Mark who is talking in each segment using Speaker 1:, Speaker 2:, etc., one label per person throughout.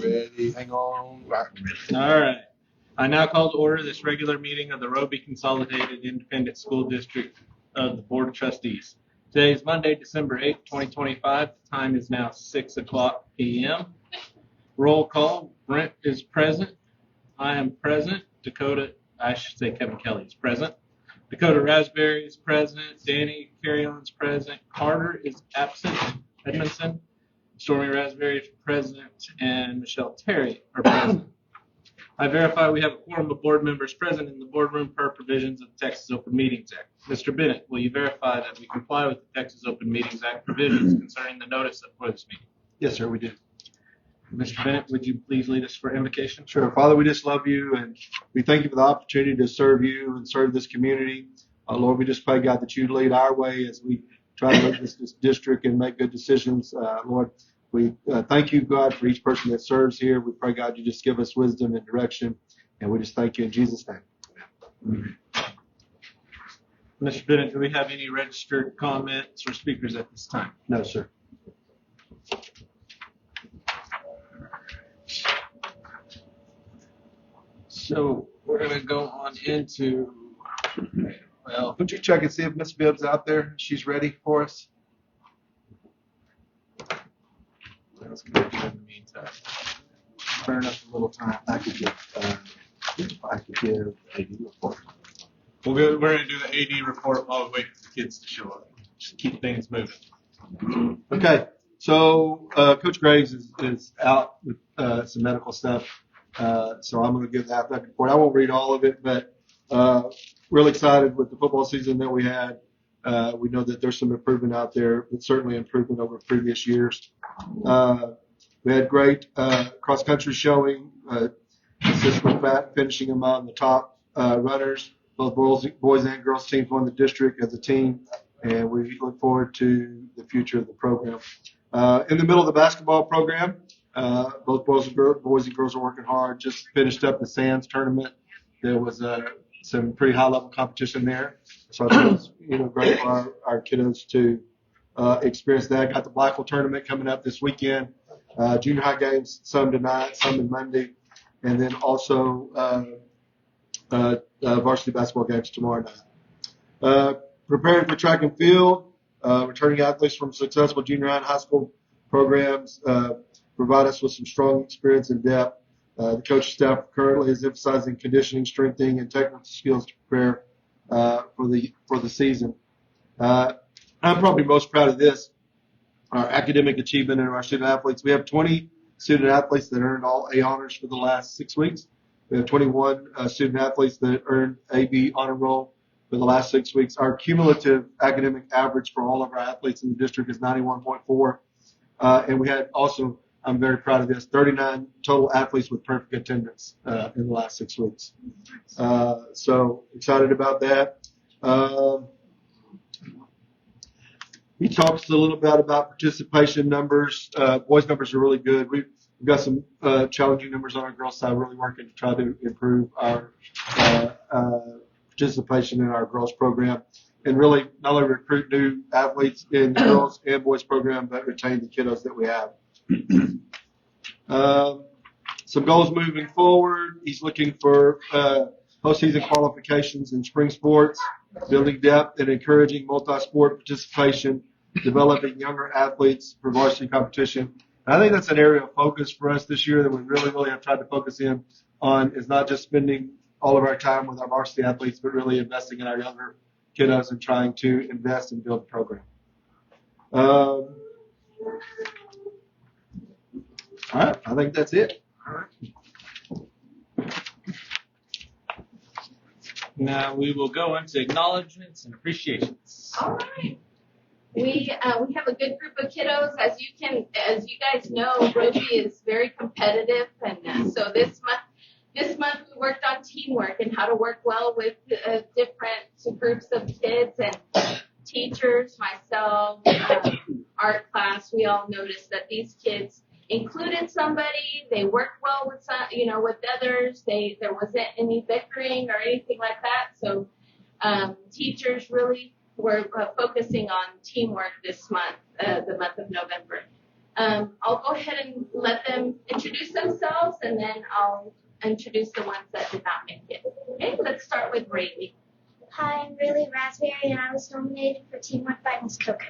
Speaker 1: Ready. Hang on. Right.
Speaker 2: All right. I now call to order this regular meeting of the Roby Consolidated Independent School District of the Board of Trustees. Today is Monday, December 8th, 2025. The time is now 6 o'clock p.m. Roll call. Brent is present. I am present. Kevin Kelly is present. Dakota Raspberry is present. Danny Carrion's present. Carter is absent. Edmondson. Stormy Raspberry is present. And Michelle Terry are present. I verify we have a quorum of board members present in the boardroom per provisions of the Texas Open Meetings Act. Mr. Bennett, will you verify that we comply with the Texas Open Meetings Act provisions concerning the notice for this meeting?
Speaker 1: Yes, sir, we do.
Speaker 2: Mr. Bennett, would you please lead us for invocation?
Speaker 1: Sure. Father, we just love you, and we thank you for the opportunity to serve you and serve this community. Lord, we just pray, God, that you lead our way as we try to lead this district and make good decisions. Lord, we thank you, God, for each person that serves here. We pray, God, you just give us wisdom and direction, and we just thank you in Jesus' name. Amen.
Speaker 2: Mr. Bennett, do we have any registered comments or speakers at this time?
Speaker 1: No, sir.
Speaker 2: So we're going to go on into, well,
Speaker 1: Would you check and see if Miss Bibbs out there? She's ready for us.
Speaker 2: let's go in the meantime. Burn up a little time.
Speaker 1: I could give AD report.
Speaker 2: We're going to do the AD report while we wait for the kids to show up. Just keep things moving.
Speaker 1: Okay, so Coach Graves is out with some medical stuff, so I'm going to give that report. I won't read all of it, but really excited with the football season that we had. We know that there's some improvement out there, but certainly improvement over previous years. We had great cross-country showing, consistent with finishing among the top runners. Both boys and girls teams won the district as a team, and we look forward to the future of the program. In the middle of the basketball program, both boys and girls are working hard. Just finished up the Sands tournament. There was some pretty high-level competition there, so I think it's great for our kiddos to experience that. Got the Blackwell tournament coming up this weekend. Junior high games, some tonight, some on Monday, and then also varsity basketball games tomorrow night. Preparing for track and field, returning athletes from successful junior high and high school programs provide us with some strong experience and depth. The coaching staff currently is emphasizing conditioning, strengthening, and technical skills to prepare for the season. I'm probably most proud of this, our academic achievement in our student athletes. We have 20 student athletes that earned all A honors for the last 6 weeks. We have 21 student athletes that earned AB honor roll for the last 6 weeks. Our cumulative academic average for all of our athletes in the district is 91.4. And we had also, I'm very proud of this, 39 total athletes with perfect attendance in the last 6 weeks. So excited about that. He talks a little bit about participation numbers. Boys' numbers are really good. We've got some challenging numbers on our girls' side, really working to try to improve our participation in our girls' program and really not only recruit new athletes in the girls and boys' program, but retain the kiddos that we have. Some goals moving forward. He's looking for postseason qualifications in spring sports, building depth and encouraging multi-sport participation, developing younger athletes for varsity competition. And I think that's an area of focus for us this year that we really have tried to focus in on, is not just spending all of our time with our varsity athletes, but really investing in our younger kiddos and trying to invest and build the program. All right, I think that's it.
Speaker 2: All right. Now we will go into acknowledgments and appreciations.
Speaker 3: All right. We have a good group of kiddos. As you guys know, Roby is very competitive, and so this month we worked on teamwork and how to work well with different groups of kids and teachers. Myself, art class, we all noticed that these kids included somebody. They worked well with with others. There wasn't any bickering or anything like that. So teachers really were focusing on teamwork this month, the month of November. I'll go ahead and let them introduce themselves, and then I'll introduce the ones that did not make it. Okay, let's start with Roby.
Speaker 4: Hi, I'm Riley Raspberry, and I was nominated for Teamwork by Ms. Coker.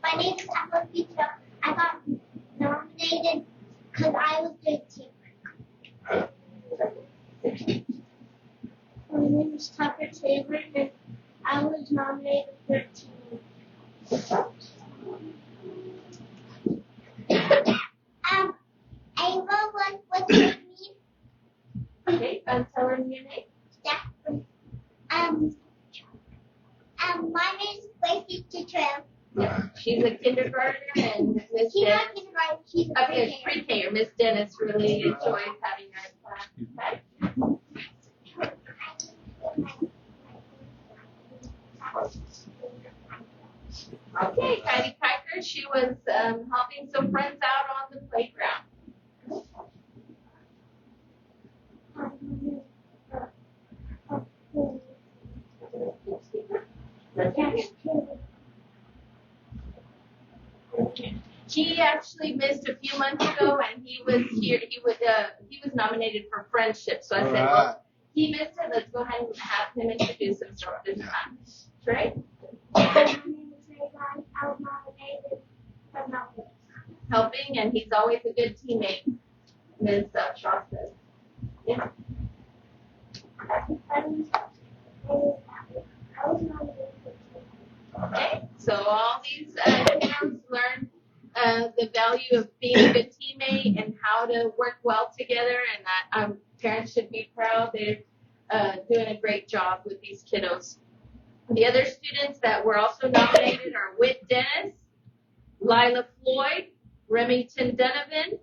Speaker 4: My name is Emma Pizza. I got nominated because I was doing teamwork. My name is Tucker Taylor, and I was nominated for teamwork. Ava, what's your name?
Speaker 3: Okay, tell her your name.
Speaker 4: Yeah. My name is Gracie Chitrell.
Speaker 3: Yeah, she's a kindergartner, and Miss
Speaker 4: She's
Speaker 3: Dennis.
Speaker 4: not kindergarten, she's a
Speaker 3: Okay, pre-K, or Miss Dennis really enjoys having her in class. Okay, Kylie Kiker, she was helping some friends out on the playground. He actually missed a few months ago, and he was here. He was nominated for friendship. So I said, well, he missed it. Let's go ahead and have him introduce himself this time. Right?
Speaker 4: My name is Rayvon. I was nominated for Melvin.
Speaker 3: Helping, and he's always a good teammate, Ms. Shaw says. Yeah. Okay, so all these kiddos learn the value of being a good teammate and how to work well together, and that parents should be proud. They're doing a great job with these kiddos. The other students that were also nominated are Whit Dennis, Lila Floyd, Remington Donovan,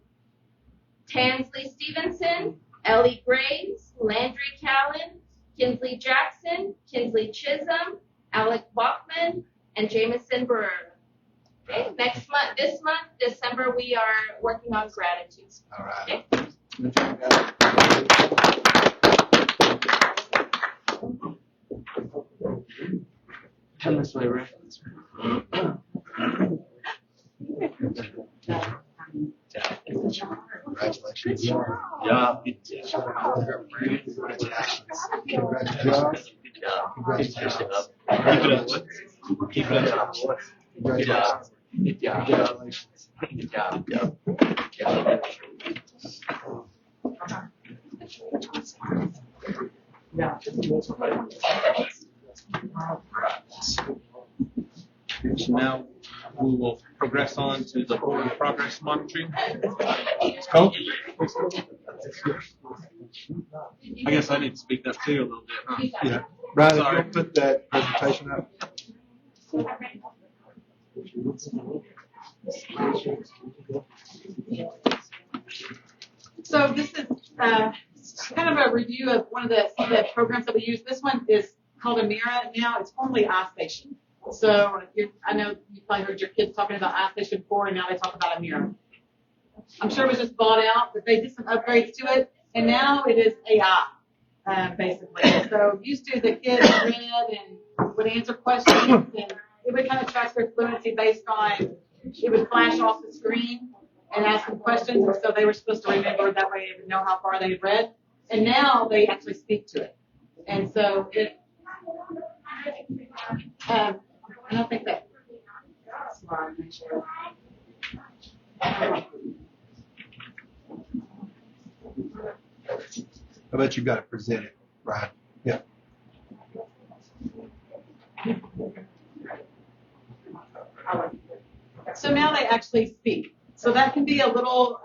Speaker 3: Tansley Stevenson, Ellie Graves, Landry Callan, Kinsley Jackson, Kinsley Chisholm, Alec Bachman, and Jameson Barrera. Okay, this month, December, we are working on gratitudes.
Speaker 1: All right.
Speaker 3: Okay.
Speaker 2: Come this way, Ray.
Speaker 1: Congratulations.
Speaker 2: Yeah. Good job.
Speaker 1: Congratulations.
Speaker 2: Good job.
Speaker 1: Congratulations.
Speaker 2: Keep it up. Keep it up. Good job. Good job.
Speaker 1: Congratulations.
Speaker 2: Good job. Good job. So now we will progress on to the board progress monitoring. Coach? I guess I need to speak up too a little bit, huh?
Speaker 1: Yeah. Brian, if
Speaker 2: Sorry.
Speaker 1: you'll put that presentation up.
Speaker 5: So this is kind of a review of one of the programs that we use. This one is called Amira now. It's formerly iStation. So I know you probably heard your kids talking about iStation 4, and now they talk about Amira. I'm sure it was just bought out, but they did some upgrades to it, and now it is AI, basically. So used to the kids read and would answer questions, and it would kind of track their fluency based on, it would flash off the screen and ask them questions, and so they were supposed to remember, that way they would know how far they had read. And now they actually speak to it. And so I don't think that slide, make sure.
Speaker 1: I bet you've got to present it, right? Yeah.
Speaker 5: So now they actually speak. So that can be a little,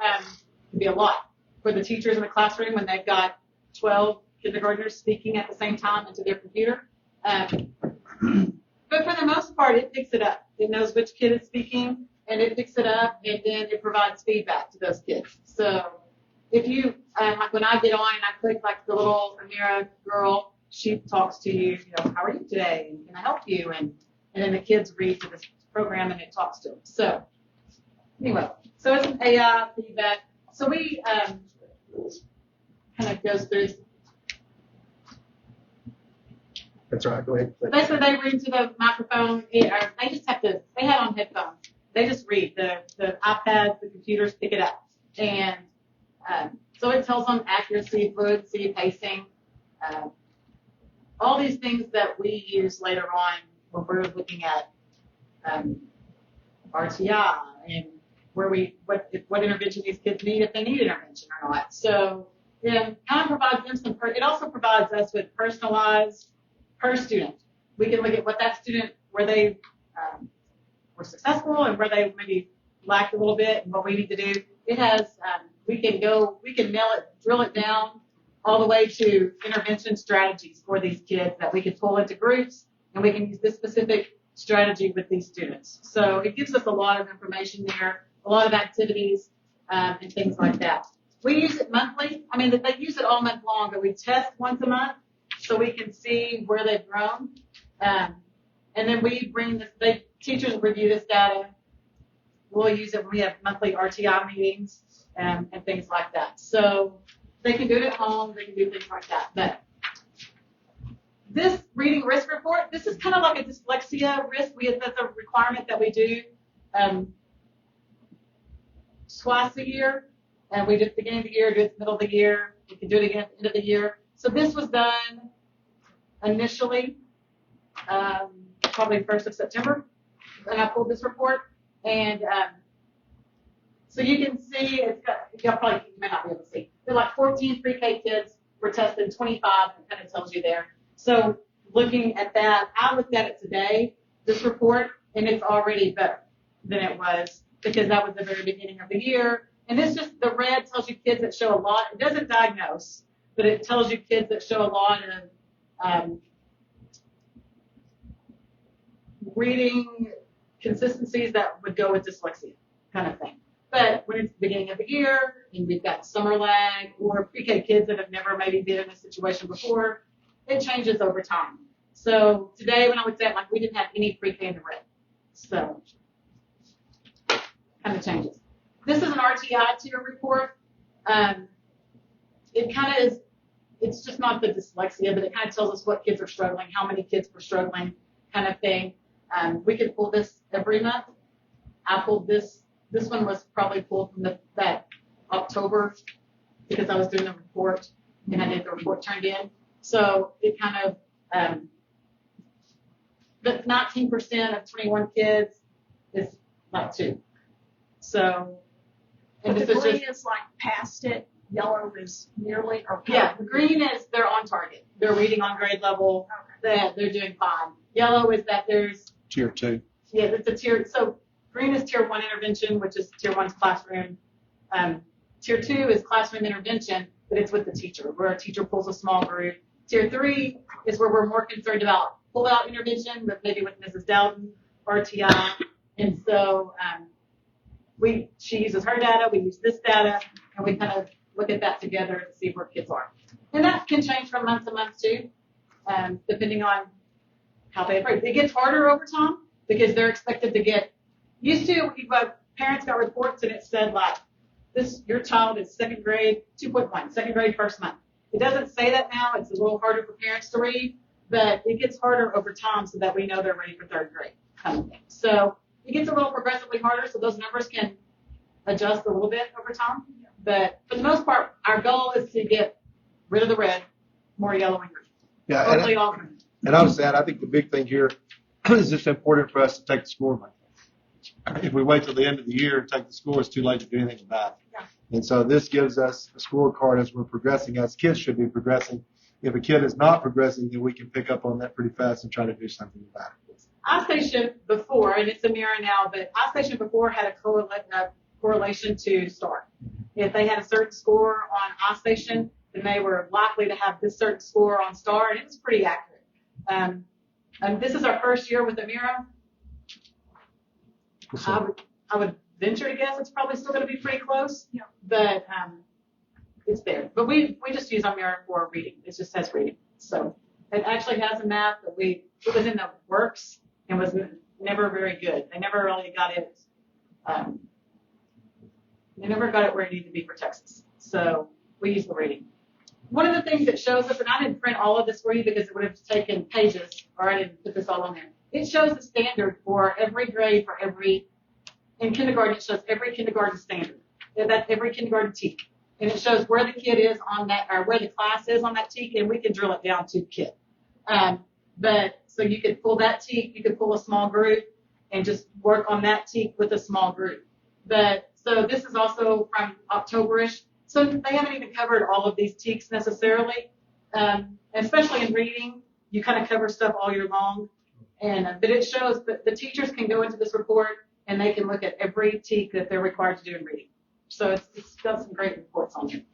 Speaker 5: can be a lot for the teachers in the classroom when they've got 12 kindergartners speaking at the same time into their computer. But for the most part, it picks it up. It knows which kid is speaking, and it picks it up, and then it provides feedback to those kids. So if you, like when I get on and I click like the little Amira girl, she talks to you, how are you today? And can I help you? And then the kids read to this program and it talks to them. So anyway, so it's an AI feedback. So we kind of goes through.
Speaker 1: That's right. Go ahead.
Speaker 5: Basically, they read to the microphone, or they just have to, they have on headphones. They just read. The iPads, the computers pick it up. And so it tells them accuracy, fluency, pacing, all these things that we use later on when we're looking at RTI and what intervention these kids need, if they need intervention or not. So it kind of provides them some, it also provides us with personalized per student. We can look at what that student, where they were successful and where they maybe lacked a little bit and what we need to do. It has, we can nail it, drill it down all the way to intervention strategies for these kids that we can pull into groups, and we can use this specific strategy with these students. So it gives us a lot of information there, a lot of activities, and things like that. We use it monthly. I mean, they use it all month long, but we test once a month so we can see where they've grown. And then we bring this, teachers review this data. We'll use it when we have monthly RTI meetings and things like that. So they can do it at home. They can do things like that. But this reading risk report, this is kind of like a dyslexia risk. That's a requirement that we do twice a year. And we do it at the beginning of the year, do it at the middle of the year. We can do it again at the end of the year. So this was done initially, probably 1st of September, and I pulled this report. And so you can see, you may not be able to see. There are like 14 pre-K kids were tested, 25, and kind of tells you there. So looking at that, I looked at it today, this report, and it's already better than it was because that was the very beginning of the year. And this just, the red tells you kids that show a lot. It doesn't diagnose, but it tells you kids that show a lot of reading consistencies that would go with dyslexia kind of thing. But when it's the beginning of the year and we've got summer lag or pre-K kids that have never maybe been in a situation before, it changes over time. So today when I looked at it, like we didn't have any pre-K in the red. So kind of changes. This is an RTI tier report. It kind of is, it's just not the dyslexia, but it kind of tells us what kids are struggling, how many kids were struggling kind of thing. We could pull this every month. I pulled this. This one was probably pulled from that October because I was doing the report and I did the report turned in. So it kind of, but 19% of 21 kids is like 2. So, and
Speaker 6: But
Speaker 5: this
Speaker 6: the
Speaker 5: is
Speaker 6: green
Speaker 5: just,
Speaker 6: is like past it, yellow is nearly or
Speaker 5: yeah, the green is they're on target. They're reading on grade level. They're doing fine. Yellow is that there's,
Speaker 1: Tier 2.
Speaker 5: yeah, it's a tier. So green is tier 1 intervention, which is tier 1's classroom. Tier 2 is classroom intervention, but it's with the teacher, where a teacher pulls a small group. Tier 3 is where we're more concerned about pull-out intervention, but maybe with Mrs. Dowden, RTI. And so she uses her data, we use this data, and we kind of look at that together to see where kids are. And that can change from month to month too, depending on how they approach. It gets harder over time because they're expected to get used to. Parents got reports and it said like, your child is second grade 2.1, second grade first month. It doesn't say that now. It's a little harder for parents to read, but it gets harder over time so that we know they're ready for third grade kind of thing. So it gets a little progressively harder, so those numbers can adjust a little bit over time. But for the most part, our goal is to get rid of the red, more yellow and green.
Speaker 1: Yeah,
Speaker 5: Hopefully all green.
Speaker 1: and I would say, I think the big thing here is it's important for us to take the score money. If we wait till the end of the year and take the score, it's too late to do anything about it.
Speaker 5: Yeah.
Speaker 1: And so this gives us a scorecard as we're progressing, as kids should be progressing. If a kid is not progressing, then we can pick up on that pretty fast and try to do something about it.
Speaker 5: iStation before, and it's a mirror now, but iStation before had a correlation to STAR. If they had a certain score on iStation, then they were likely to have this certain score on STAR, and it was pretty accurate. And this is our first year with Amira. I would venture to guess it's probably still going to be pretty close, but it's there. But we just use Amira for reading. It just says reading. So it actually has a map that it was in the works and was never very good. They never really got it. They never got it where it needed to be for Texas. So we use the reading. one of the things that shows up, and I didn't print all of this for you because it would have taken pages, or I didn't put this all on there. It shows the standard for every grade for every, in kindergarten, it shows every kindergarten standard. That's every kindergarten TEK. And it shows where the kid is on that, or where the class is on that TEK, and we can drill it down to the kid. But so you could pull that TEK, you could pull a small group, and just work on that TEK with a small group. But so this is also from October-ish. So they haven't even covered all of these TEKs necessarily, especially in reading. You kind of cover stuff all year long, and but it shows that the teachers can go into this report and they can look at every TEK that they're required to do in reading. So it's got some great reports on it.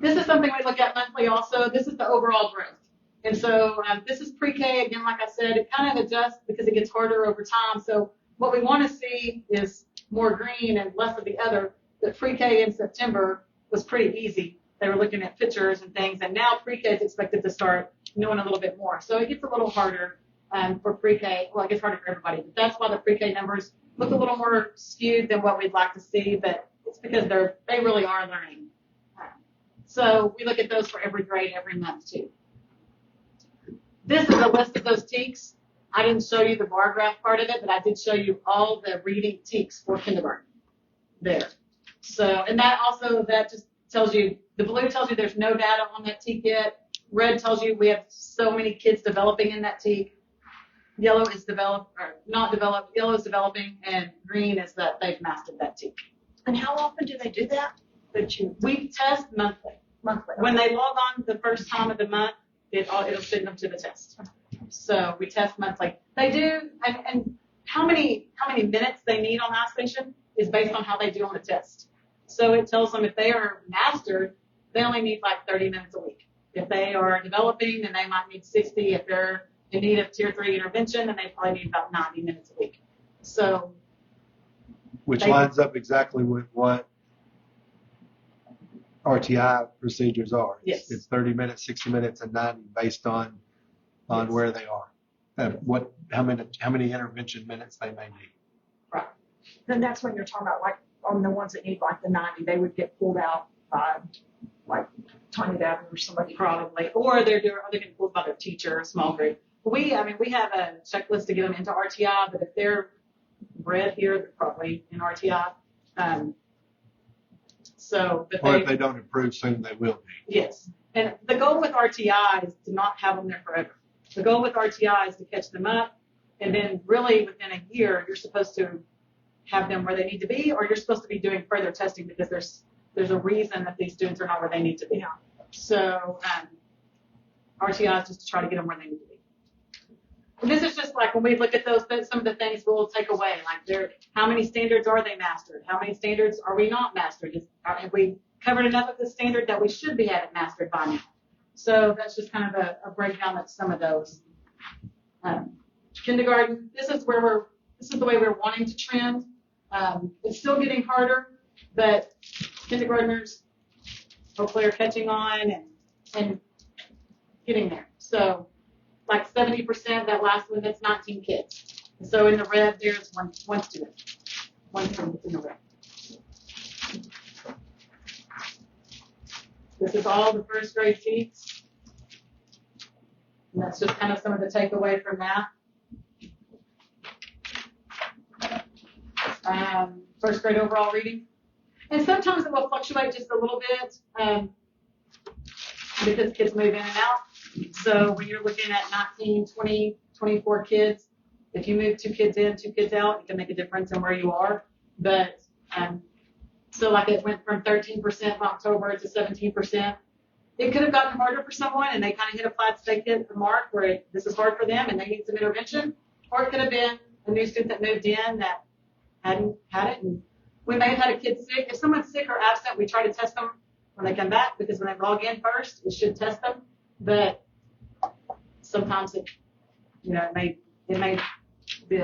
Speaker 5: This is something we look at monthly also. This is the overall growth. And so this is pre-K. Again, like I said, it kind of adjusts because it gets harder over time. So what we want to see is more green and less of the other. But pre-K in September was pretty easy. They were looking at pictures and things. And now pre-K is expected to start knowing a little bit more. So it gets a little harder for pre-K. Well, it gets harder for everybody. But that's why the pre-K numbers look a little more skewed than what we'd like to see. But it's because they really are learning. So we look at those for every grade every month too. This is a list of those TEKs. I didn't show you the bar graph part of it, but I did show you all the reading TEKs for kindergarten there. So, and that just tells you, the blue tells you there's no data on that TEK yet. Red tells you we have so many kids developing in that TEK. Yellow is not developed. Yellow is developing, and green is that they've mastered that TEK.
Speaker 6: And how often do they do that?
Speaker 5: We test monthly.
Speaker 6: Monthly.
Speaker 5: When they log on the first time of the month, it'll send them to the test. So we test monthly. They do, and how many minutes they need on iStation is based on how they do on the test. So it tells them if they are mastered, they only need like 30 minutes a week. If they are developing, then they might need 60. If they're in need of tier 3 intervention, then they probably need about 90 minutes a week. So,
Speaker 1: which lines up exactly with what RTI procedures are.
Speaker 5: Yes.
Speaker 1: It's 30 minutes, 60 minutes, and 90 based on
Speaker 5: Yes.
Speaker 1: where they are, how many intervention minutes they may need.
Speaker 5: Right.
Speaker 6: Then that's when you're talking about, like, on the ones that need like the 90, they would get pulled out by like Tanya Davin or somebody.
Speaker 5: Probably, or they're getting pulled by their teacher, a small group. We have a checklist to get them into RTI, but if they're red here, they're probably in RTI.
Speaker 1: Or if they don't improve soon, they will be.
Speaker 5: Yes. And the goal with RTI is to not have them there forever. The goal with RTI is to catch them up, and then really within a year, you're supposed to have them where they need to be, or you're supposed to be doing further testing because there's a reason that these students are not where they need to be.
Speaker 6: Yeah.
Speaker 5: So RTI is just to try to get them where they need to be. And this is just like when we look at those, some of the things we'll take away, like how many standards are they mastered? How many standards are we not mastered? Have we covered enough of the standard that we should be having mastered by now? So that's just kind of a breakdown of some of those. Kindergarten, this is the way we're wanting to trend. It's still getting harder, but kindergartners hopefully are catching on and getting there. So like 70%, that last one, that's 19 kids. So in the red, there's one student. One student in the red. This is all the first grade TEKs. And that's just kind of some of the takeaway from that. First grade overall reading. And sometimes it will fluctuate just a little bit because kids move in and out. So when you're looking at 19, 20, 24 kids, if you move 2 kids in, 2 kids out, it can make a difference in where you are. But so like it went from 13% in October to 17%. It could have gotten harder for someone and they kind of hit a flat stake at the mark where this is hard for them and they need some intervention. Or it could have been a new student that moved in that hadn't had it. And we may have had a kid sick. If someone's sick or absent, we try to test them when they come back because when they log in first, it should test them. But sometimes it may be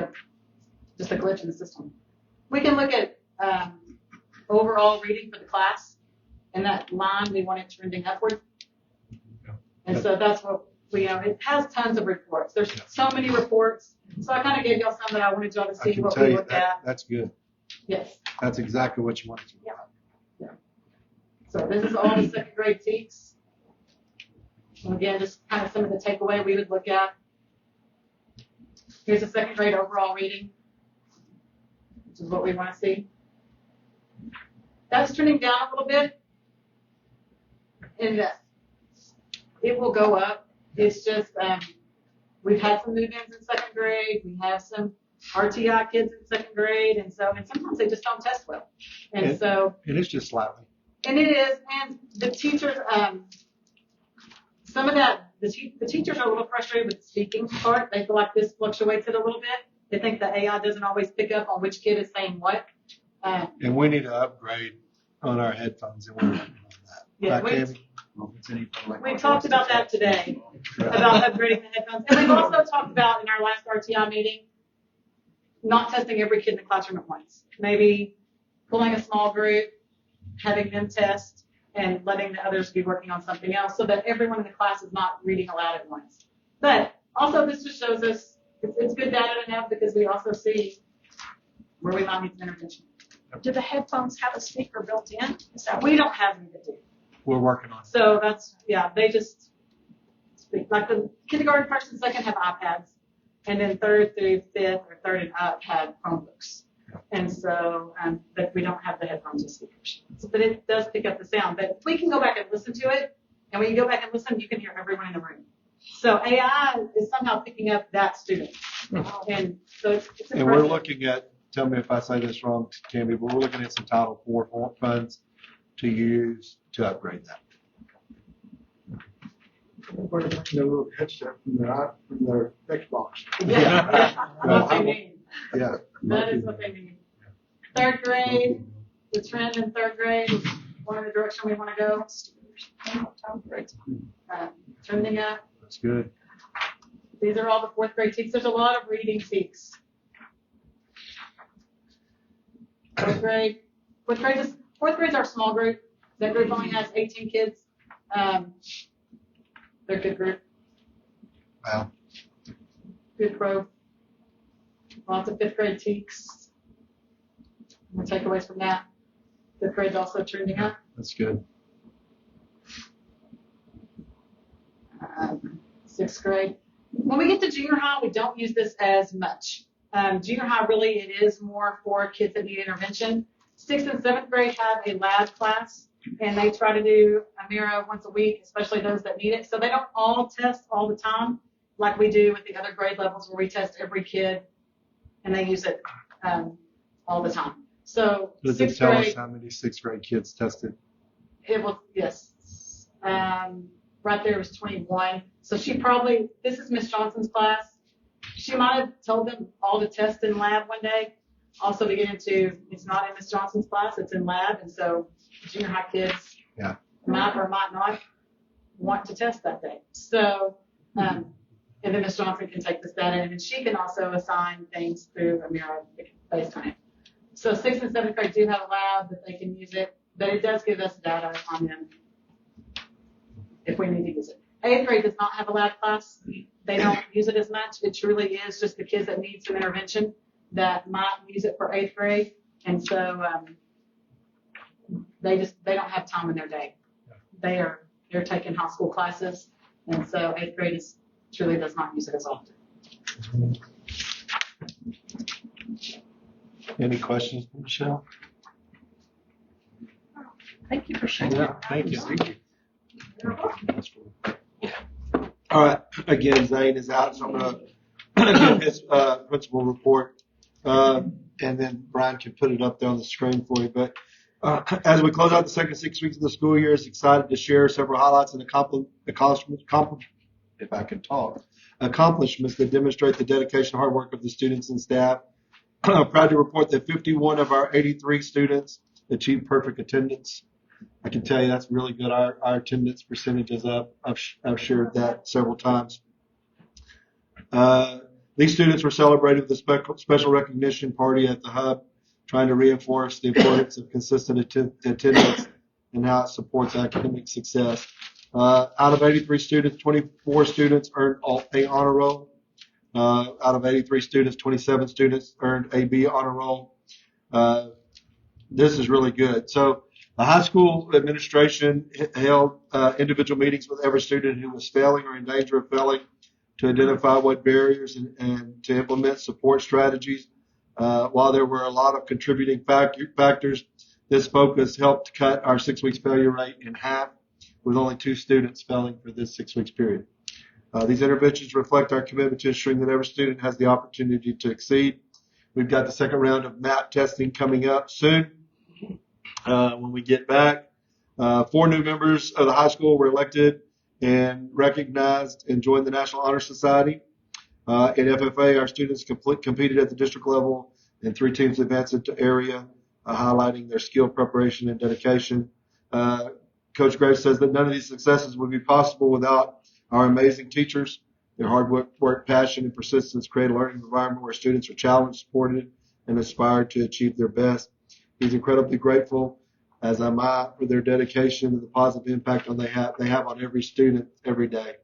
Speaker 5: just a glitch in the system. We can look at overall reading for the class, and that line we want it trending upward. And so that's what it has tons of reports. There's so many reports. So I kind of gave y'all some that I wanted y'all to see what we look at.
Speaker 1: That's good.
Speaker 5: Yes.
Speaker 1: That's exactly what you wanted to.
Speaker 5: Yeah. So this is all the second grade TEKS. And again, just kind of some of the takeaway we would look at. Here's a second grade overall reading, which is what we want to see. That's turning down a little bit, and it will go up. It's just we've had some move-ins in second grade. We have some RTI kids in second grade, and sometimes they just don't test well. And
Speaker 1: it is just slightly.
Speaker 5: And it is, and the teachers, some of that, the teachers are a little frustrated with the speaking part. They feel like this fluctuates it a little bit. They think the AI doesn't always pick up on which kid is saying what.
Speaker 1: And we need to upgrade on our headphones, and we're working on that.
Speaker 5: Yeah,
Speaker 1: Right, Tammy?
Speaker 5: we talked about that today, about upgrading the headphones. And we've also talked about in our last RTI meeting, not testing every kid in the classroom at once. Maybe pulling a small group, having them test, and letting the others be working on something else so that everyone in the class is not reading aloud at once. But also this just shows us it's good data to have because we also see where we might need some intervention.
Speaker 6: Do the headphones have a speaker built in? Is that
Speaker 5: We don't have any that do.
Speaker 1: We're working on it.
Speaker 5: So that's, they just speak. Like the kindergarten, first and second have iPads, and then third through fifth or third and up have Chromebooks. And so, but we don't have the headphones with speakers. So, but it does pick up the sound. But we can go back and listen to it, and when you go back and listen, you can hear everyone in the room. So AI is somehow picking up that student. And so it's
Speaker 1: And we're looking at, tell me if I say this wrong, Tammy, but we're looking at some Title IV funds to use to upgrade that.
Speaker 7: Everybody looking at a little headset from their Xbox.
Speaker 5: That's what they need.
Speaker 1: Yeah.
Speaker 5: That is what they need. Third grade, the trend in third grade is one of the direction we want to go. Trending up.
Speaker 1: That's good.
Speaker 5: These are all the fourth grade TEKS. There's a lot of reading TEKS. Fourth grade is our small group. That group only has 18 kids. They're a good group.
Speaker 1: Wow.
Speaker 5: Good growth. Lots of fifth grade TEKS. No takeaways from that. Fifth grade's also trending up.
Speaker 1: That's good.
Speaker 5: Sixth grade. When we get to junior high, we don't use this as much. Junior high, really, it is more for kids that need intervention. Sixth and seventh grade have a lab class, and they try to do a mirror once a week, especially those that need it. So they don't all test all the time like we do with the other grade levels where we test every kid, and they use it all the time. So
Speaker 1: Does it
Speaker 5: sixth
Speaker 1: tell
Speaker 5: grade,
Speaker 1: us how many sixth grade kids tested?
Speaker 5: it will, yes. Right there was 21. So this is Miss Johnson's class. She might have told them all to test in lab one day. Also to get into, it's not in Miss Johnson's class, it's in lab. And so junior high kids might or might not want to test that day. So, and then Miss Johnson can take this data and she can also assign things through Amira FaceTime. So 6th and 7th grade do have a lab that they can use it, but it does give us data on them if we need to use it. 8th grade does not have a lab class. They don't use it as much. It truly is just the kids that need some intervention that might use it for 8th grade. And so they don't have time in their day. They're taking high school classes. And so 8th grade truly does not use it as often.
Speaker 1: Any questions, Michelle?
Speaker 6: Thank you for sharing.
Speaker 1: Yeah, thank you. All right. Again, Zane is out, so I'm going to give his principal report, and then Brian can put it up there on the screen for you. But as we close out the second 6 weeks of the school year, it's excited to share several highlights and accomplishments that demonstrate the dedication and hard work of the students and staff. I'm proud to report that 51 of our 83 students achieved perfect attendance. I can tell you that's really good. Our attendance percentage is up. I've shared that several times. These students were celebrated with a special recognition party at the Hub, trying to reinforce the importance of consistent attendance and how it supports academic success. Out of 83 students, 24 students earned A honor roll. Out of 83 students, 27 students earned AB honor roll. This is really good. So The high school administration held individual meetings with every student who was failing or in danger of failing to identify what barriers and to implement support strategies. While there were a lot of contributing factors, this focus helped cut our 6 weeks failure rate in half, with only 2 students failing for this 6 weeks period. These interventions reflect our commitment to ensuring that every student has the opportunity to exceed. We've got the second round of MAP testing coming up soon. When we get back, 4 new members of the high school were elected and recognized and joined the National Honor Society. In FFA, our students competed at the district level, and 3 teams advanced into area, highlighting their skill, preparation, and dedication. Coach Graves says that none of these successes would be possible without our amazing teachers. Their hard work, passion, and persistence create a learning environment where students are challenged, supported, and inspired to achieve their best. He's incredibly grateful, as am I, for their dedication and the positive impact they have on every student every day.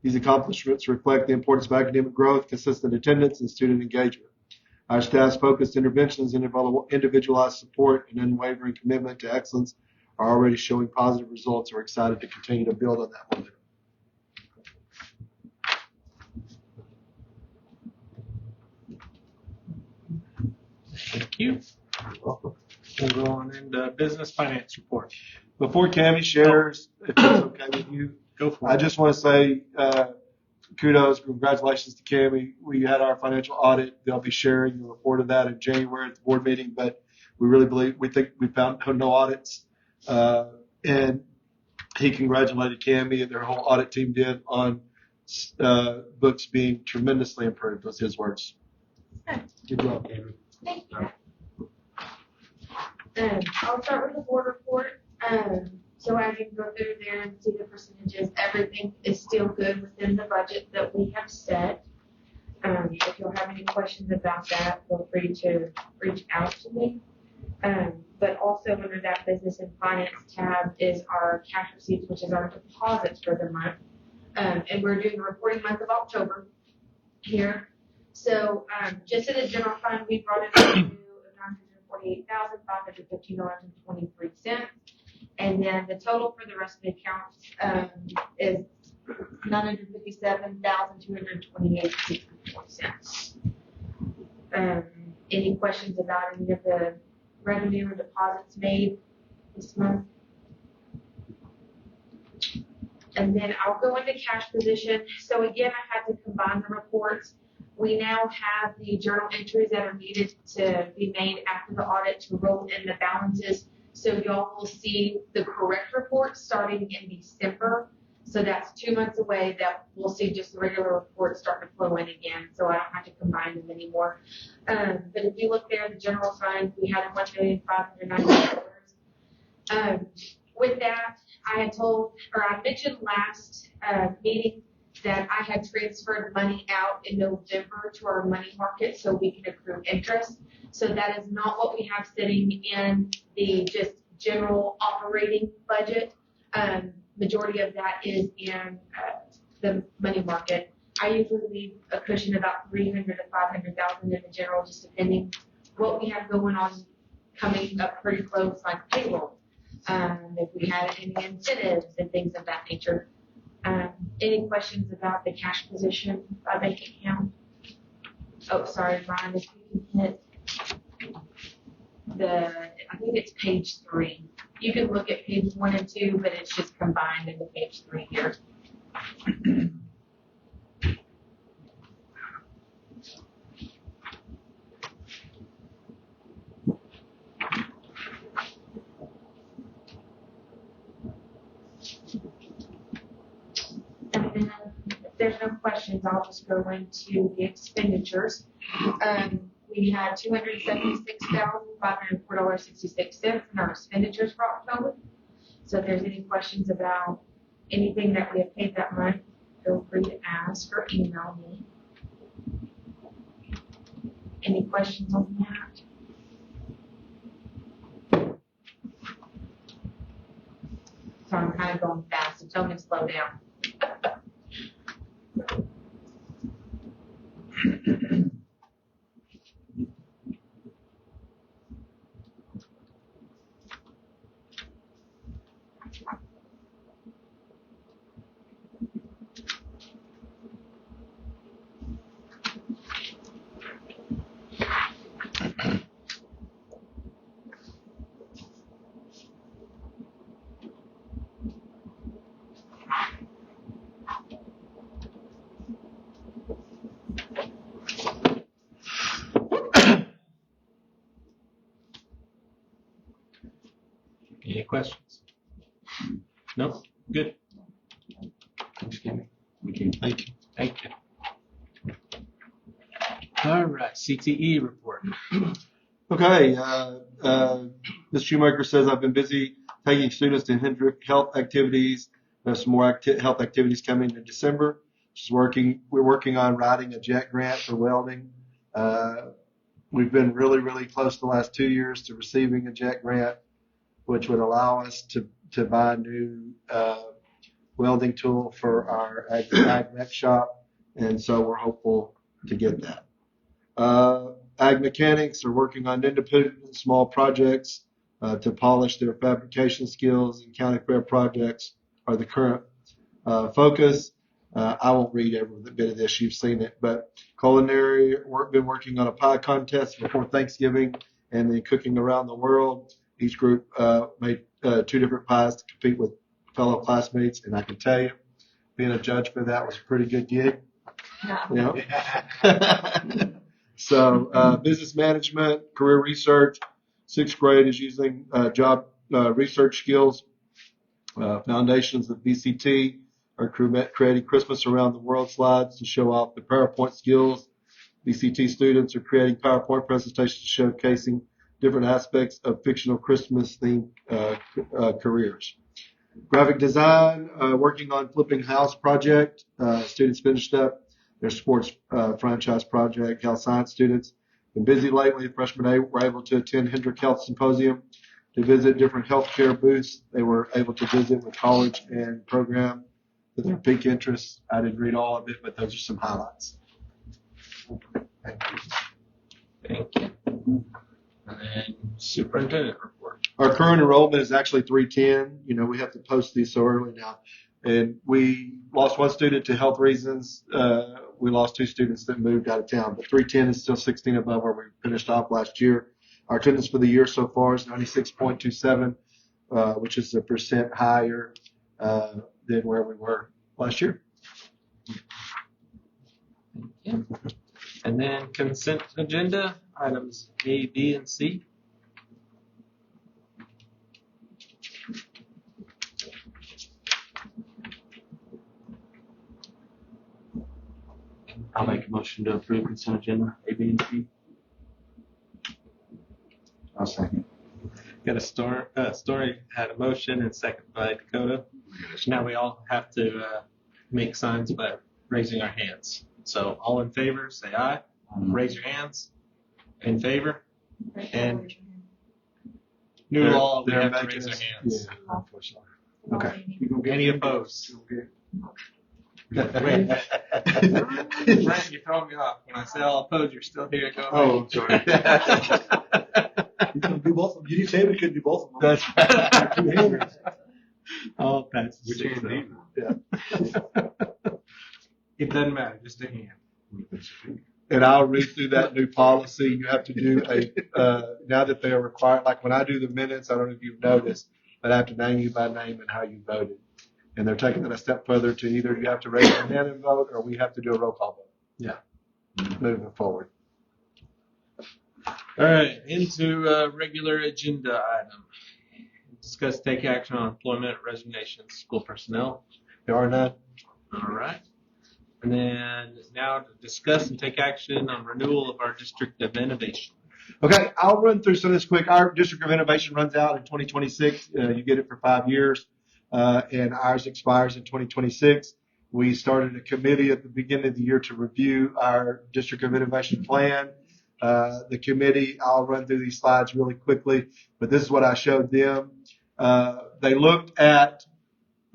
Speaker 1: These accomplishments reflect the importance of academic growth, consistent attendance, and student engagement. Our staff's focused interventions and individualized support and unwavering commitment to excellence are already showing positive results. We're excited to continue to build on that momentum.
Speaker 2: Thank you. We'll go on into business finance report.
Speaker 1: Before Cammie shares, if it's okay with you,
Speaker 2: Go for
Speaker 1: I
Speaker 2: it.
Speaker 1: just want to say kudos, congratulations to Cammie. We had our financial audit. They'll be sharing the report of that in January at the board meeting, but we think we found no audits. And he congratulated Cammie and their whole audit team did on books being tremendously improved, was his words. Good job, Cammie.
Speaker 3: Thank you. I'll start with the board report. So as you can go through there and see the percentages, everything is still good within the budget that we have set. If you'll have any questions about that, feel free to reach out to me. But also under that business and finance tab is our cash receipts, which is our deposits for the month. And we're doing the reporting month of October here. So just in the general fund, we brought in revenue of $948,515.23. And then the total for the rest of the accounts is $957,228.64. Any questions about any of the revenue or deposits made this month? And then I'll go into cash position. So again, I had to combine the reports. We now have the journal entries that are needed to be made after the audit to roll in the balances. So y'all will see the correct report starting in December. So that's 2 months away that we'll see just the regular reports start to flow in again. So I don't have to combine them anymore. But if you look there, the general fund, we had $1,590,000. With that, I mentioned last meeting that I had transferred money out in November to our money market so we can accrue interest. So that is not what we have sitting in the just general operating budget. Majority of that is in the money market. I usually leave a cushion about $300,000 to $500,000 in the general, just depending what we have going on coming up pretty close, like payroll. If we had any incentives and things of that nature. Any questions about the cash position by bank account? Oh, sorry, Ryan, if you can hit I think it's page 3. You can look at page 1 and 2, but it's just combined into page 3 here. And then if there's no questions, I'll just go into the expenditures. We had $276,504.66 in our expenditures for October. So if there's any questions about anything that we have paid that month, feel free to ask or email me. Any questions on that? So I'm kind of going fast, so tell me to slow down.
Speaker 2: Any questions? No? Good.
Speaker 1: Thank you.
Speaker 2: Thank you. All right, CTE report.
Speaker 1: Okay, Ms. Shoemaker says, I've been busy taking students to Hendrick health activities. There's some more health activities coming in December. We're working on writing a JET grant for welding. We've been really, really close the last 2 years to receiving a JET grant, which would allow us to buy a new welding tool for our ag mech shop. And so we're hopeful to get that. Ag mechanics are working on independent small projects to polish their fabrication skills, and county fair projects are the current focus. I won't read every bit of this, you've seen it, but culinary been working on a pie contest before Thanksgiving and then cooking around the world. Each group made 2 different pies to compete with fellow classmates, and I can tell you, being a judge for that was a pretty good gig. Yeah. So, business management, career research, 6th grade is using job research skills. Foundations of VCT are creating Christmas around the world slides to show off the PowerPoint skills. VCT students are creating PowerPoint presentations showcasing different aspects of fictional Christmas themed careers. Graphic design, working on flipping house project. Students finished up their sports franchise project. Health science students been busy lately. Freshmen were able to attend Hendrick Health Symposium to visit different healthcare booths. They were able to visit with college and program with their peak interests. I didn't read all of it, but those are some highlights.
Speaker 2: Thank you. And superintendent report.
Speaker 1: Our current enrollment is actually 310. You know, we have to post these so early now. And we lost 1 student to health reasons. We lost 2 students that moved out of town, but 310 is still 16 above where we finished off last year. Our attendance for the year so far is 96.27, which is a % higher than where we were last year.
Speaker 2: Thank you. And then consent agenda, items A, B, and C.
Speaker 8: I'll make a motion to approve consent agenda, A, B, and C.
Speaker 7: I'll second.
Speaker 2: Got a story had a motion and second by Dakota. Now we all have to make signs by raising our hands. So all in favor, say aye. Raise your hands. In favor. And new law, we have to raise our hands.
Speaker 1: Yeah, unfortunately. Okay.
Speaker 2: Any opposed? Wait. Brent, you throw me off. When I say all opposed, you're still here. Go ahead.
Speaker 7: Oh, I'm sorry. You can do both of them. You didn't say we couldn't do both of them.
Speaker 1: That's right.
Speaker 2: All passes.
Speaker 7: Which hand do you
Speaker 1: Yeah.
Speaker 2: It doesn't matter. Just a hand.
Speaker 1: And I'll read through that new policy. You have to do now that they are required, like when I do the minutes, I don't know if you've noticed, but I have to name you by name and how you voted. And they're taking it a step further to either you have to raise your hand and vote or we have to do a roll call vote. Yeah. Moving forward.
Speaker 2: All right. Into regular agenda item. Discuss, take action on employment, resignations, school personnel.
Speaker 1: There are none.
Speaker 2: All right. And then now to discuss and take action on renewal of our District of Innovation.
Speaker 1: Okay, I'll run through some of this quick. Our District of Innovation runs out in 2026. You get it for 5 years, and ours expires in 2026. We started a committee at the beginning of the year to review our District of Innovation plan. The committee, I'll run through these slides really quickly, but this is what I showed them. They looked at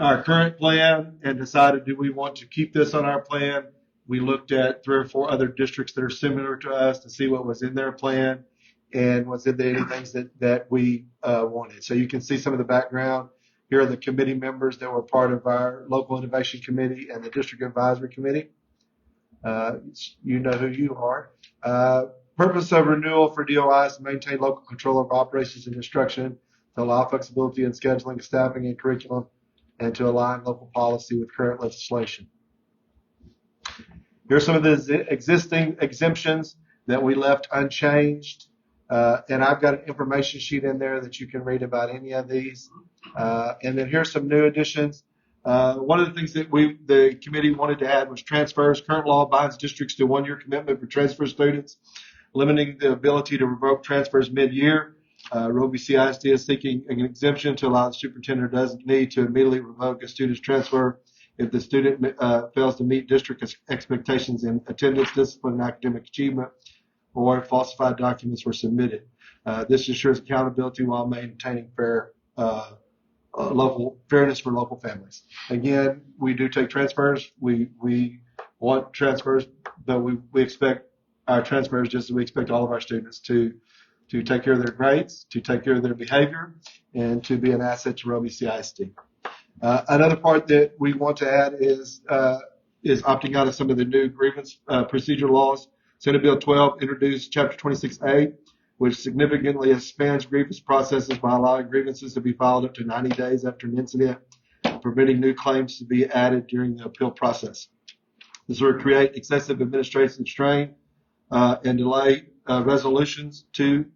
Speaker 1: our current plan and decided, do we want to keep this on our plan? We looked at 3 or 4 other districts that are similar to us to see what was in their plan and was in there any things that we wanted. So you can see some of the background. Here are the committee members that were part of our local innovation committee and the district advisory committee. You know who you are. Purpose of renewal for DOI is to maintain local control of operations and instruction, to allow flexibility in scheduling, staffing, and curriculum, and to align local policy with current legislation. Here are some of the existing exemptions that we left unchanged. And I've got an information sheet in there that you can read about any of these. And then here's some new additions. One of the things that the committee wanted to add was transfers. Current law binds districts to 1-year commitment for transfer students, limiting the ability to revoke transfers mid-year. Roby CISD is seeking an exemption to allow the superintendent or designee to immediately revoke a student's transfer if the student fails to meet district expectations in attendance, discipline, and academic achievement, or if falsified documents were submitted. This ensures accountability while maintaining local fairness for local families. Again, we do take transfers. We want transfers, but we expect our transfers just as we expect all of our students to take care of their grades, to take care of their behavior, and to be an asset to Roby CISD. Another part that we want to add is opting out of some of the new grievance procedure laws. Senate Bill 12 introduced Chapter 26A, which significantly expands grievance processes by allowing grievances to be filed up to 90 days after an incident, permitting new claims to be added during the appeal process. This will create excessive administrative strain and delay resolutions to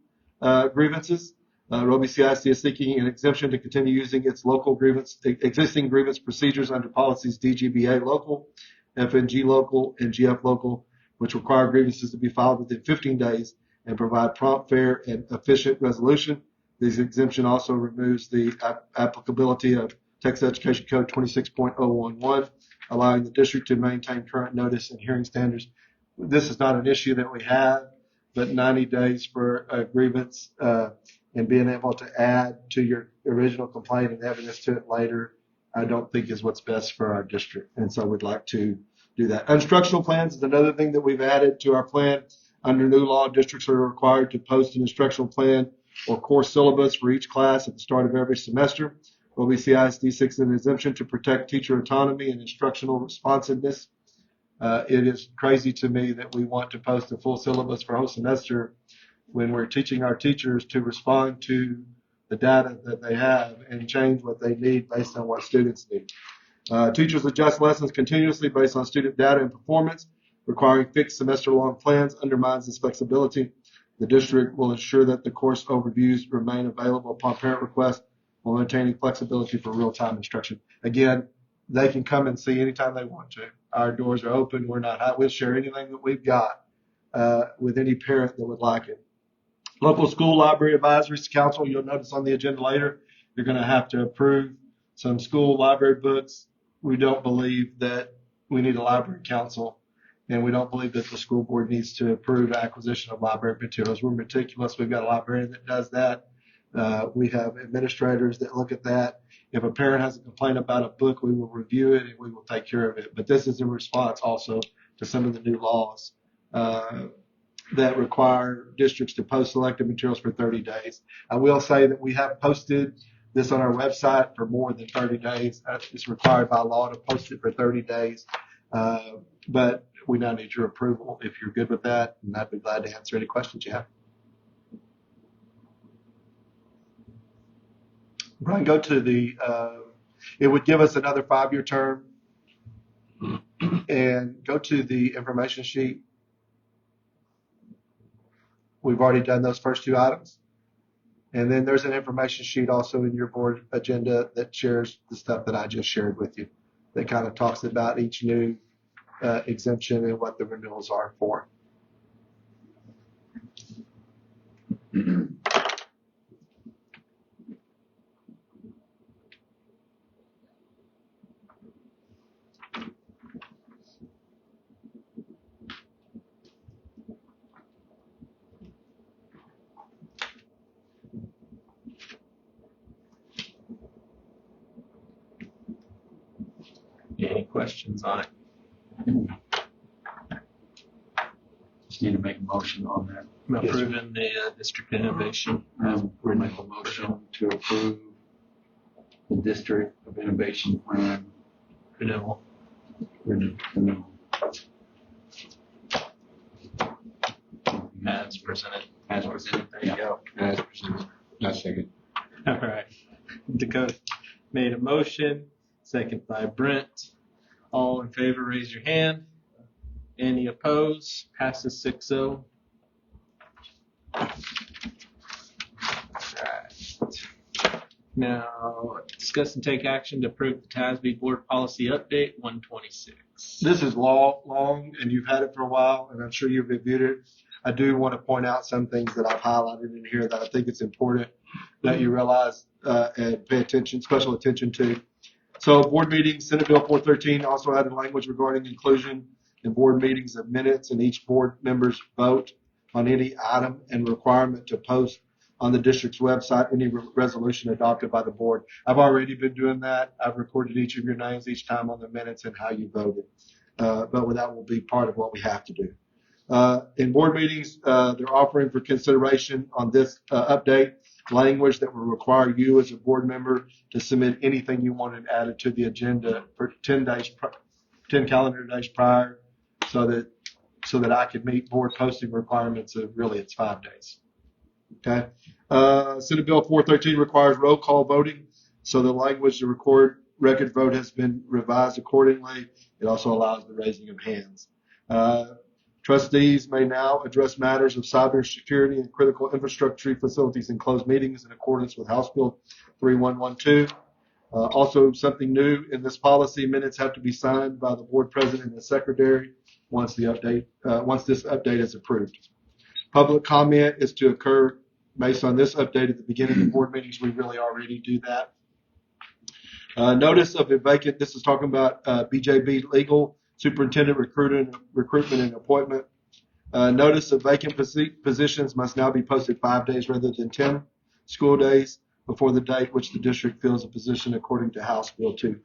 Speaker 1: grievances. Roby CISD is seeking an exemption to continue using its existing grievance procedures under policies DGBA local, FNG local, and GF local, which require grievances to be filed within 15 days and provide prompt, fair, and efficient resolution. This exemption also removes the applicability of Texas Education Code 26.011, allowing the district to maintain current notice and hearing standards. This is not an issue that we have, but 90 days for a grievance and being able to add to your original complaint and evidence to it later, I don't think is what's best for our district. And so we'd like to do that. Instructional plans is another thing that we've added to our plan. Under new law, districts are required to post an instructional plan or course syllabus for each class at the start of every semester. Roby CISD seeks an exemption to protect teacher autonomy and instructional responsiveness. It is crazy to me that we want to post a full syllabus for a whole semester when we're teaching our teachers to respond to the data that they have and change what they need based on what students need. Teachers adjust lessons continuously based on student data and performance. Requiring fixed semester-long plans undermines this flexibility. The district will ensure that the course overviews remain available upon parent request while maintaining flexibility for real-time instruction. Again, they can come and see anytime they want to. Our doors are open. We'll share anything that we've got with any parent that would like it. Local school library advisory council, you'll notice on the agenda later, you're going to have to approve some school library books. We don't believe that we need a library council, and we don't believe that the school board needs to approve acquisition of library materials. We're meticulous. We've got a librarian that does that. We have administrators that look at that. If a parent has a complaint about a book, we will review it and we will take care of it. But this is in response also to some of the new laws that require districts to post selected materials for 30 days. I will say that we have posted this on our website for more than 30 days. It's required by law to post it for 30 days. But we now need your approval if you're good with that, and I'd be glad to answer any questions you have. Brian, go to the, it would give us another 5-year term, and go to the information sheet. We've already done those first 2 items. And then there's an information sheet also in your board agenda that shares the stuff that I just shared with you, that kind of talks about each new exemption and what the renewals are for.
Speaker 2: Any questions on it?
Speaker 8: Just need to make a motion on that.
Speaker 2: Approving the district innovation.
Speaker 8: We'll make a motion to approve the district of innovation plan
Speaker 2: Renewal.
Speaker 8: renewal.
Speaker 2: As presented.
Speaker 8: As presented.
Speaker 2: There you go.
Speaker 9: As presented. I second.
Speaker 2: All right. Dakota made a motion, second by Brent. All in favor, raise your hand. Any opposed? Passes 6-0. Now, discuss and take action to approve the TASB board policy update 126.
Speaker 1: This is long, and you've had it for a while, and I'm sure you've reviewed it. I do want to point out some things that I've highlighted in here that I think it's important that you realize and pay special attention to. So board meetings, Senate Bill 413 also added language regarding inclusion in board meetings of minutes, and each board member's vote on any item and requirement to post on the district's website any resolution adopted by the board. I've already been doing that. I've recorded each of your names each time on the minutes and how you voted. But that will be part of what we have to do. In board meetings, they're offering for consideration on this update language that will require you as a board member to submit anything you wanted added to the agenda for 10 calendar days prior, so that I could meet board posting requirements of really it's 5 days. Okay. Senate Bill 413 requires roll call voting, so the language to record vote has been revised accordingly. It also allows the raising of hands. Trustees may now address matters of cybersecurity and critical infrastructure facilities in closed meetings in accordance with House Bill 3112. Also, something new in this policy: minutes have to be signed by the board president and the secretary once this update is approved. Public comment is to occur based on this update at the beginning of board meetings. We really already do that. Notice of a vacant. This is talking about BJB legal superintendent recruitment and appointment. Notice of vacant positions must now be posted 5 days rather than 10 school days before the date which the district fills a position according to House Bill 2.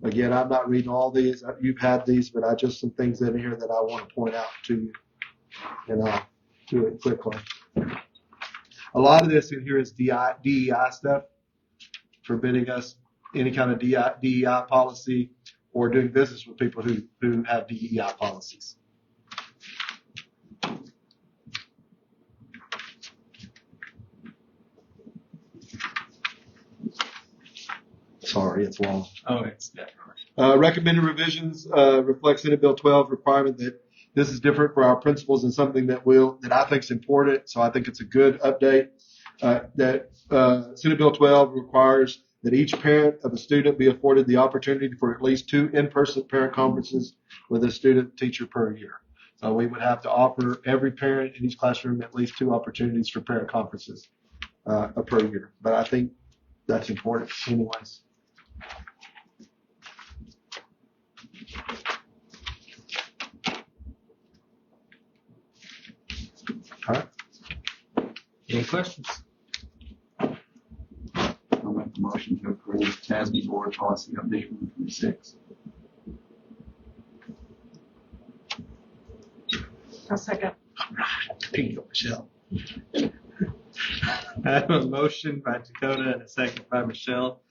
Speaker 1: Again, I'm not reading all these. You've had these, but I just some things in here that I want to point out to you, and I'll do it quickly. A lot of this in here is DEI stuff, forbidding us any kind of DEI policy or doing business with people who have DEI policies. Sorry, it's long.
Speaker 2: Oh, it's definitely.
Speaker 1: Recommended revisions reflect Senate Bill 12 requirement that this is different for our principals and something that I think is important. So I think it's a good update. Senate Bill 12 requires that each parent of a student be afforded the opportunity for at least 2 in-person parent conferences with a student teacher per year. So we would have to offer every parent in each classroom at least 2 opportunities for parent conferences per year. But I think that's important anyways. All right.
Speaker 2: Any questions?
Speaker 8: I'll make the motion to approve TASB board policy update 126.
Speaker 6: A second.
Speaker 2: Bingo, Michelle. I have a motion by Dakota and a second by Michelle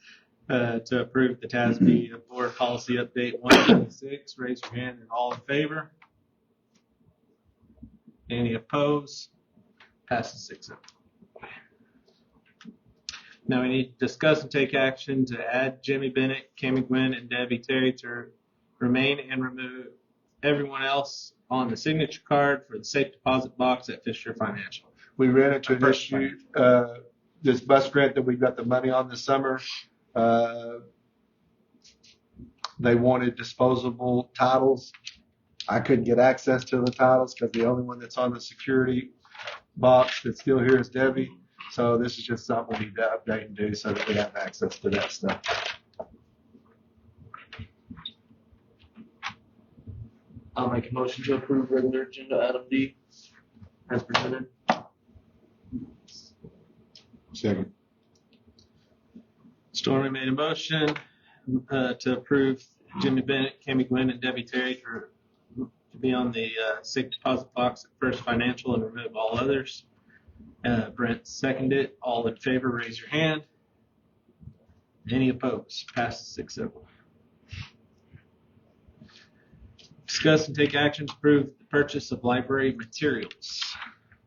Speaker 2: to approve the TASB board policy update 126. Raise your hand and all in favor. Any opposed? Passes 6-0. Now we need to discuss and take action to add Jimmy Bennett, Cammie Gwynn, and Debbie Terry to remain and remove everyone else on the signature card for the safe deposit box at Fisher Financial.
Speaker 1: We ran into an issue, this bus grant that we got the money on this summer. They wanted disposable titles. I couldn't get access to the titles because the only one that's on the security box that's still here is Debbie. So this is just something we need to update and do so that we have access to that stuff.
Speaker 10: I'll make a motion to approve regular agenda item D as presented.
Speaker 9: Second.
Speaker 2: Stormy made a motion to approve Jimmy Bennett, Cammie Gwynn, and Debbie Terry to be on the safe deposit box at First Financial and remove all others. Brent seconded it. All in favor, raise your hand. Any opposed? Passes 6-0. Discuss and take action to approve the purchase of library materials.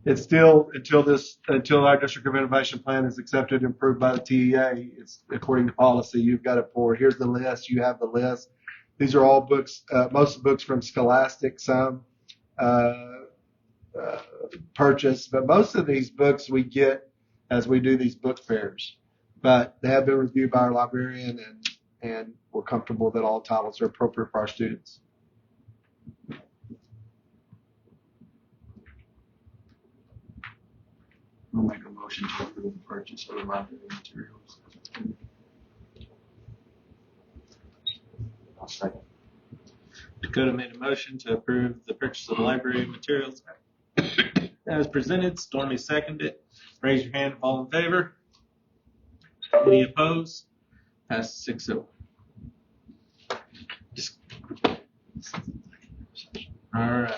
Speaker 1: It's still until our district of innovation plan is accepted and approved by the TEA. It's according to policy. You've got it for. Here's the list. You have the list. These are all books. Most of the books from Scholastic. Some purchased, but most of these books we get as we do these book fairs. but they have been reviewed by our librarian, and we're comfortable that all titles are appropriate for our students.
Speaker 8: I'll make a motion to approve the purchase of the library materials.
Speaker 10: I'll second.
Speaker 2: Dakota made a motion to approve the purchase of library materials as presented. Stormy seconded. Raise your hand if all in favor. Any opposed? Passes 6-0. All right.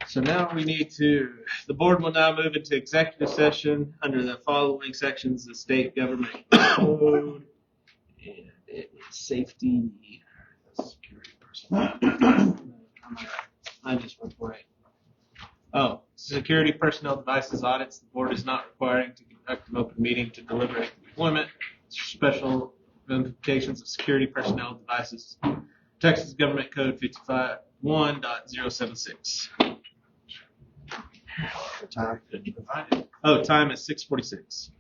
Speaker 2: So now we need to, the board will now move into executive session under the following sections of the state government code. And it is safety, security personnel. I just went for it. Oh, security personnel devices audits. The board is not requiring to conduct an open meeting to deliberate employment, special implications of security personnel devices. Texas Government Code 55.1.076.
Speaker 1: Time.
Speaker 2: Oh, time is 6:46.